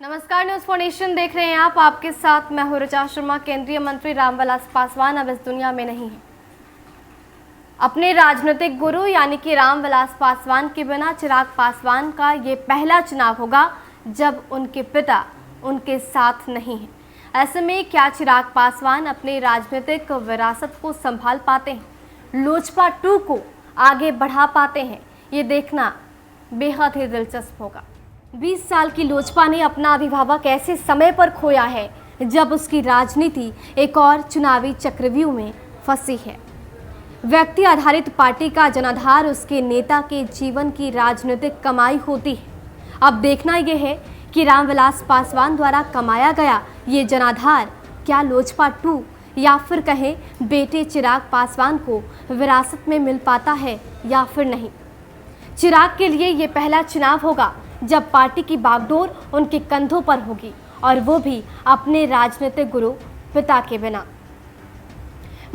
नमस्कार, news for nation देख रहे हैं आप। आपके साथ मैं हूं ऋचा शर्मा। केंद्रीय मंत्री रामविलास पासवान अब इस दुनिया में नहीं है। अपने राजनीतिक गुरु यानी कि रामविलास पासवान के बिना चिराग पासवान का ये पहला चुनाव होगा जब उनके पिता उनके साथ नहीं है। ऐसे में क्या चिराग पासवान अपने राजनीतिक विरासत को संभाल पाते हैं, लोजपा 2 को आगे बढ़ा पाते हैं, ये देखना बेहद ही दिलचस्प होगा। 20 साल की लोजपा ने अपना अभिभावक ऐसे समय पर खोया है जब उसकी राजनीति एक और चुनावी चक्रव्यूह में फंसी है। व्यक्ति आधारित पार्टी का जनाधार उसके नेता के जीवन की राजनीतिक कमाई होती है। अब देखना यह है कि रामविलास पासवान द्वारा कमाया गया ये जनाधार क्या लोजपा 2 या फिर कहें बेटे चिराग पासवान को विरासत में मिल पाता है या फिर नहीं। चिराग के लिए ये पहला चुनाव होगा जब पार्टी की बागडोर उनके कंधों पर होगी और वो भी अपने राजनीतिक गुरु पिता के बिना।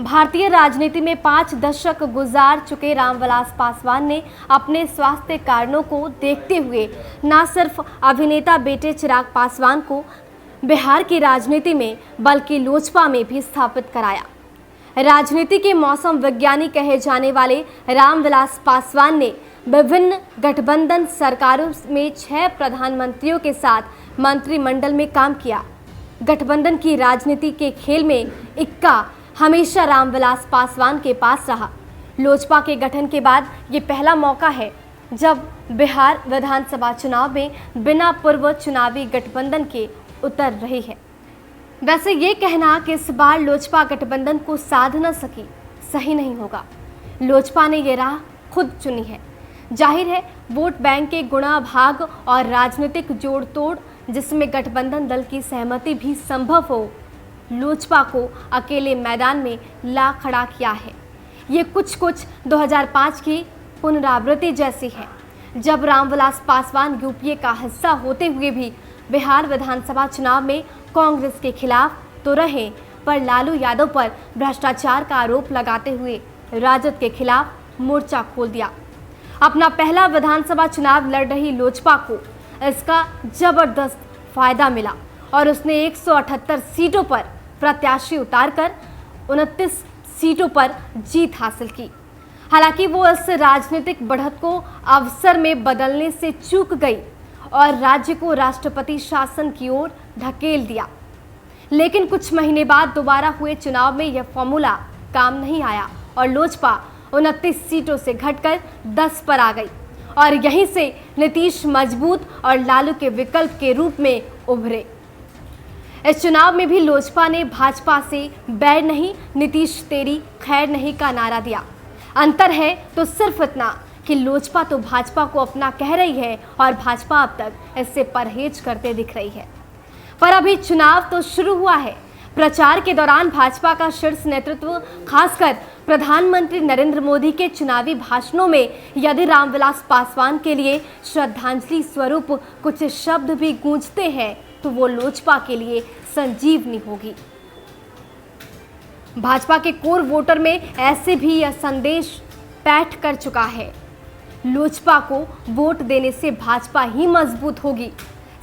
भारतीय राजनीति में 5 दशक गुजार चुके रामविलास पासवान ने अपने स्वास्थ्य कारणों को देखते हुए न सिर्फ अभिनेता बेटे चिराग पासवान को बिहार की राजनीति में बल्कि लोजपा में भी स्थापित कराया। राजनीति के मौसम विज्ञानी कहे जाने वाले रामविलास पासवान ने विभिन्न गठबंधन सरकारों में 6 प्रधानमंत्रियों के साथ मंत्रिमंडल में काम किया। गठबंधन की राजनीति के खेल में इक्का हमेशा रामविलास पासवान के पास रहा। लोजपा के गठन के बाद ये पहला मौका है जब बिहार विधानसभा चुनाव में बिना पूर्व चुनावी गठबंधन के उतर रही है। वैसे ये कहना कि इस बार लोजपा गठबंधन को साध न सकी सही नहीं होगा। लोजपा ने ये राह खुद चुनी है। जाहिर है वोट बैंक के गुणा भाग और राजनीतिक जोड़ तोड़ जिसमें गठबंधन दल की सहमति भी संभव हो, लोजपा को अकेले मैदान में ला खड़ा किया है। ये कुछ 2005 की पुनरावृत्ति जैसी है जब रामविलास पासवान यूपीए का हिस्सा होते हुए भी बिहार विधानसभा चुनाव में कांग्रेस के खिलाफ तो रहे पर लालू यादव पर भ्रष्टाचार का आरोप लगाते हुए राजद के खिलाफ मोर्चा खोल दिया। अपना पहला विधानसभा चुनाव लड़ रही लोजपा को इसका जबरदस्त फायदा मिला और उसने 178 सीटों पर प्रत्याशी उतारकर 29 सीटों पर जीत हासिल की। हालांकि वो इस राजनीतिक बढ़त को अवसर में बदलने से चूक गई और राज्य को राष्ट्रपति शासन की ओर ढकेल दिया। लेकिन कुछ महीने बाद दोबारा हुए चुनाव में यह फॉर्मूला काम नहीं आया और लोजपा 29 सीटों से घटकर 10 पर आ गई और यहीं से नीतीश मजबूत और लालू के विकल्प के रूप में उभरे। इस चुनाव में भी लोजपा ने भाजपा से बैर नहीं, नीतीश तेरी खैर नहीं का नारा दिया। अंतर है तो सिर्फ इतना कि लोजपा तो भाजपा को अपना कह रही है और भाजपा अब तक इससे परहेज करते दिख रही है। पर अभी चुनाव तो शुरू हुआ है। प्रचार के दौरान भाजपा का शीर्ष नेतृत्व खासकर प्रधानमंत्री नरेंद्र मोदी के चुनावी भाषणों में यदि रामविलास पासवान के लिए श्रद्धांजलि स्वरूप कुछ शब्द भी गूंजते हैं तो वो लोजपा के लिए संजीवनी होगी। भाजपा के कोर वोटर में ऐसे भी यह संदेश पैठ कर चुका है, लोजपा को वोट देने से भाजपा ही मजबूत होगी।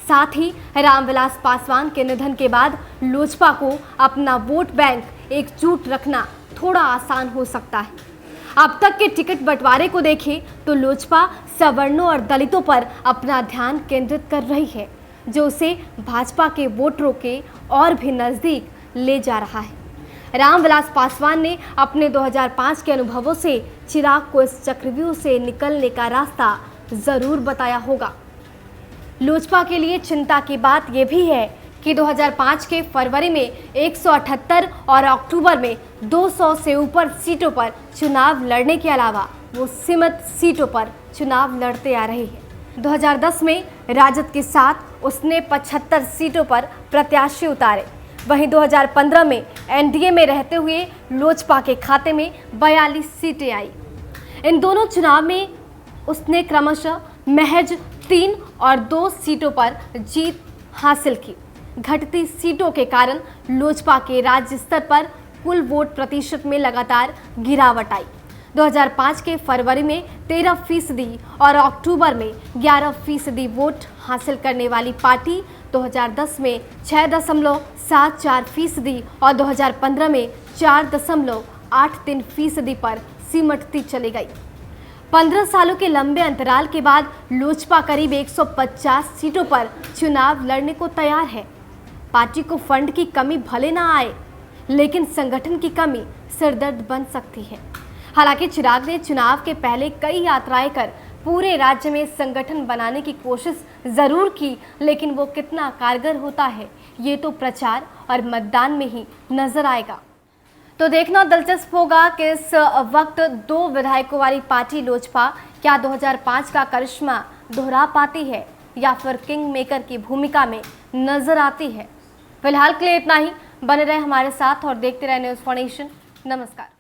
साथ ही रामविलास पासवान के निधन के बाद लोजपा को अपना वोट बैंक एकजुट रखना थोड़ा आसान हो सकता है। अब तक के टिकट बंटवारे को देखें तो लोजपा सवर्णों और दलितों पर अपना ध्यान केंद्रित कर रही है, जो उसे भाजपा के वोटरों के और भी नज़दीक ले जा रहा है। रामविलास पासवान ने अपने 2005 के अनुभवों से चिराग को इस चक्रव्यूह से निकलने का रास्ता ज़रूर बताया होगा। लोजपा के लिए चिंता की बात यह भी है कि 2005 के फरवरी में 178 और अक्टूबर में 200 से ऊपर सीटों पर चुनाव लड़ने के अलावा वो सीमित सीटों पर चुनाव लड़ते आ रही है। 2010 में राजद के साथ उसने 75 सीटों पर प्रत्याशी उतारे। वहीं 2015 में एनडीए में रहते हुए लोजपा के खाते में 42 सीटें आई। इन दोनों चुनाव में उसने क्रमशः महज 3 और 2 सीटों पर जीत हासिल की। घटती सीटों के कारण लोजपा के राज्य स्तर पर कुल वोट प्रतिशत में लगातार गिरावट आई। 2005 के फरवरी में 13% और अक्टूबर में 11% वोट हासिल करने वाली पार्टी 2010 में 6.74% और 2015 में 4.83% पर सिमटती चली गई। 15 सालों के लंबे अंतराल के बाद लोजपा करीब 150 सीटों पर चुनाव लड़ने को तैयार है। पार्टी को फंड की कमी भले ना आए, लेकिन संगठन की कमी सिरदर्द बन सकती है। हालांकि चिराग ने चुनाव के पहले कई यात्राएं कर पूरे राज्य में संगठन बनाने की कोशिश जरूर की, लेकिन वो कितना कारगर होता है ये तो प्रचार और मतदान में ही नजर आएगा। तो देखना दिलचस्प होगा कि इस वक्त 2 विधायकों वाली पार्टी लोजपा क्या 2005 का करिश्मा दोहरा पाती है या फिर किंग मेकर की भूमिका में नजर आती है। फिलहाल के लिए इतना ही। बने रहे हमारे साथ और देखते रहे न्यूज़ फॉर नेशन। नमस्कार।